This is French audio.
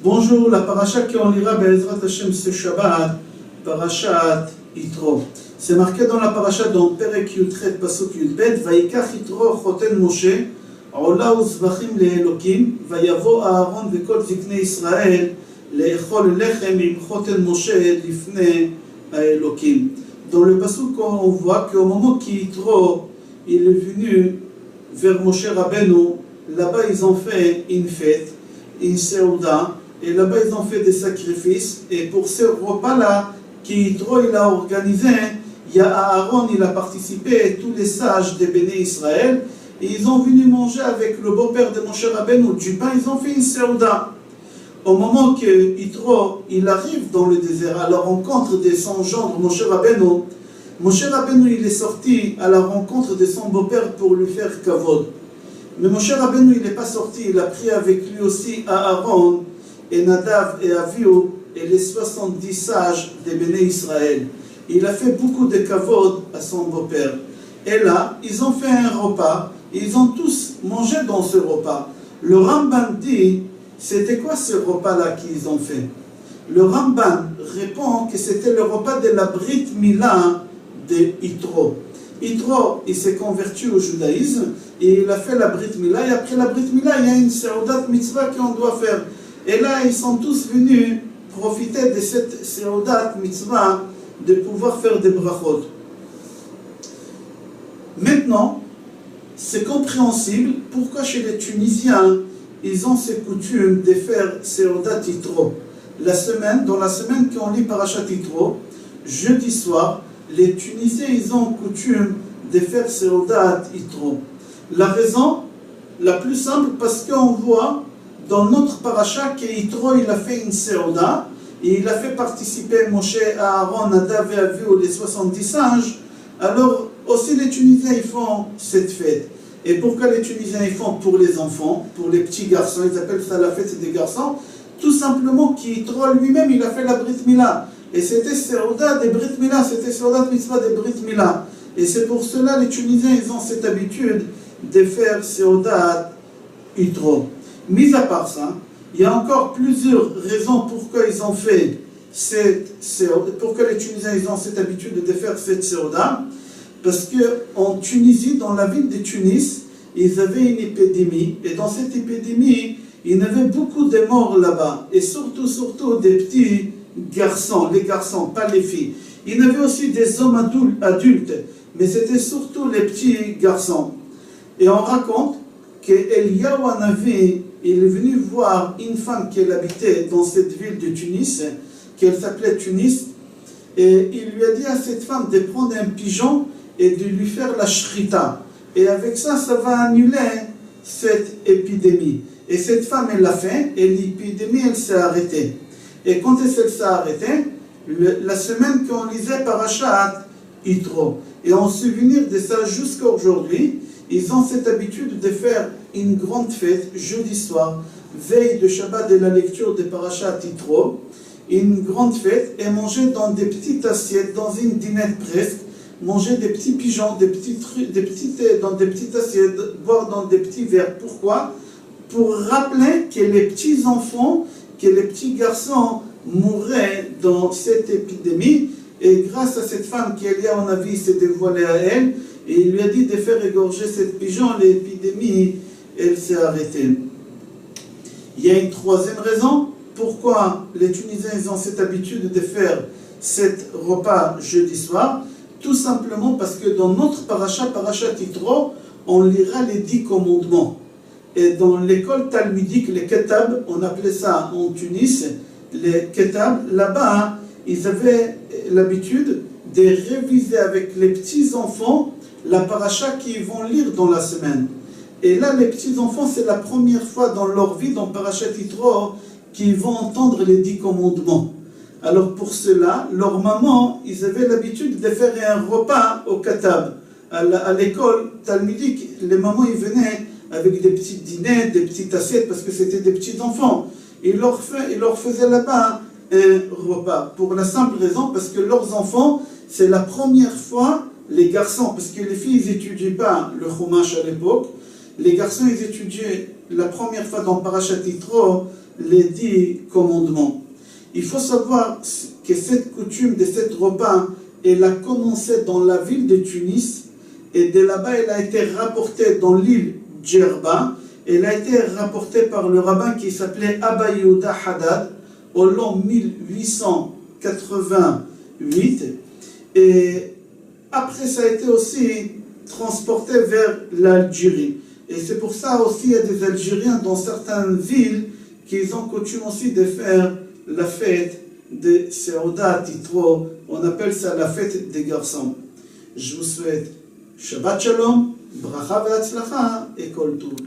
Bonjour, la paracha qu'on lira Be'ezrat Hashem ce Shabbat, parachat Yitro. C'est marqué dans la paracha dans Perek Yudchet Pasuk Yudbet, Vayikach Yitro choten Moshe, Ola uzvachim le'elokim, Vayavo Aaron vekol ziknei Israël, le'echol lechem im choten Moshe lifnei ha'elokim. Dans le pasuk on voit qu'au moment qu'Yitro il est venu vers Moshe Rabbeinu, là-bas ils ont fait une fête, une seuda, et là-bas ils ont fait des sacrifices, et pour ce repas-là, qu'Yitro il a organisé, il y a Aaron, il a participé, et tous les sages de Béné Israël, et ils ont venu manger avec le beau-père de Moshe Rabbeinu du pain, ils ont fait une seuda. Au moment que Yitro il arrive dans le désert à la rencontre de son gendre Moshe Rabbeinu, il est sorti à la rencontre de son beau-père pour lui faire kavod. Mais Moshe Rabbeinu il n'est pas sorti, il a pris avec lui aussi Aaron et Nadav et Avihu et les 70 sages de Béné Israël. Il a fait beaucoup de kavod à son beau-père. Et là, ils ont fait un repas, et ils ont tous mangé dans ce repas. Le Ramban dit, c'était quoi ce repas-là qu'ils ont fait? Le Ramban répond que c'était le repas de la Brit Mila de Yitro. Yitro, il s'est converti au judaïsme et il a fait la Brit Mila. Et après la Brit Mila, il y a une seudat mitzvah qu'on doit faire. Et là, ils sont tous venus profiter de cette seudat mitzvah de pouvoir faire des brachot. Maintenant, c'est compréhensible pourquoi chez les Tunisiens, ils ont ces coutumes de faire seudat Yitro. Dans la semaine qu'on lit parachat Yitro, jeudi soir, les Tunisiens, ils ont coutume de faire seudat Yitro. La raison, la plus simple, parce qu'on voit dans notre paracha que Yitro, il a fait une seuda, et il a fait participer Moshe, Aaron, Nadav et Avihu, les 70 sages. Alors, aussi les Tunisiens, ils font cette fête. Et pourquoi les Tunisiens, ils font pour les enfants, pour les petits garçons, ils appellent ça la fête des garçons, tout simplement qu'Yitro lui-même, il a fait la Brit Mila. Et c'était seuda des Brit Mila, c'était seudat mitzvah des Brit Mila. Et c'est pour cela les Tunisiens, ils ont cette habitude de faire seudat Yitro. Mis à part ça, il y a encore plusieurs raisons pourquoi ils ont fait pourquoi les Tunisiens ils ont cette habitude de faire cette seuda. Parce qu'en Tunisie, dans la ville de Tunis, ils avaient une épidémie. Et dans cette épidémie, il y avait beaucoup de morts là-bas. Et surtout des petits garçons, les garçons, pas les filles. Il y avait aussi des hommes adultes, mais c'était surtout les petits garçons. Et on raconte qu'Eliyahu Hanavi, il est venu voir une femme qui habitait dans cette ville de Tunis, qu'elle s'appelait Tunis, et il lui a dit à cette femme de prendre un pigeon et de lui faire la shrita. Et avec ça, ça va annuler cette épidémie. Et cette femme, elle l'a fait, et l'épidémie, elle s'est arrêtée. Et quand elle s'est arrêtée, la semaine qu'on lisait parachat Yitro. Et en souvenir de ça jusqu'à aujourd'hui, ils ont cette habitude de faire une grande fête jeudi soir, veille de Shabbat de la lecture de parachat Yitro, une grande fête et manger dans des petites assiettes, dans une dînette presque, manger des petits pigeons, des petits trucs, dans des petites assiettes, boire dans des petits verres. Pourquoi? Pour rappeler que les petits enfants, que les petits garçons mouraient dans cette épidémie, et grâce à cette femme qui Eliyahu Hanavi s'est dévoilée à elle, et il lui a dit de faire égorger cette pigeon, l'épidémie, elle s'est arrêtée. Il y a une troisième raison, pourquoi les Tunisiens ils ont cette habitude de faire cet repas jeudi soir, tout simplement parce que dans notre parachat Yitro, on lira les 10 commandements. Et dans l'école talmudique, les Ketab, on appelait ça en Tunis, les Ketab, là-bas, ils avaient l'habitude de réviser avec les petits-enfants la paracha qu'ils vont lire dans la semaine. Et là, les petits-enfants, c'est la première fois dans leur vie, dans parachat Yitro, qu'ils vont entendre les 10 commandements. Alors pour cela, leurs mamans, ils avaient l'habitude de faire un repas au Katab. À l'école talmudique, les mamans, ils venaient avec des petits dîners, des petites assiettes, parce que c'était des petits enfants. Ils leur faisaient là-bas un repas. Pour la simple raison, parce que leurs enfants, c'est la première fois, les garçons, parce que les filles, ils n'étudient pas le chumash à l'époque, les garçons, ils étudiaient la première fois dans parachat Yitro, les 10 commandements. Il faut savoir que cette coutume de cette repas, elle a commencé dans la ville de Tunis, et de là-bas, elle a été rapportée dans l'île Djerba. Elle a été rapportée par le rabbin qui s'appelait Abba Yehuda Haddad au l'an 1888. Et après, ça a été aussi transporté vers l'Algérie. Et c'est pour ça aussi, il y a des Algériens dans certaines villes qui ont coutume aussi de faire la fête de Seudat Yitro. On appelle ça la fête des garçons. Je vous souhaite Shabbat Shalom, Bracha Ve'atzlacha et Kol Tov.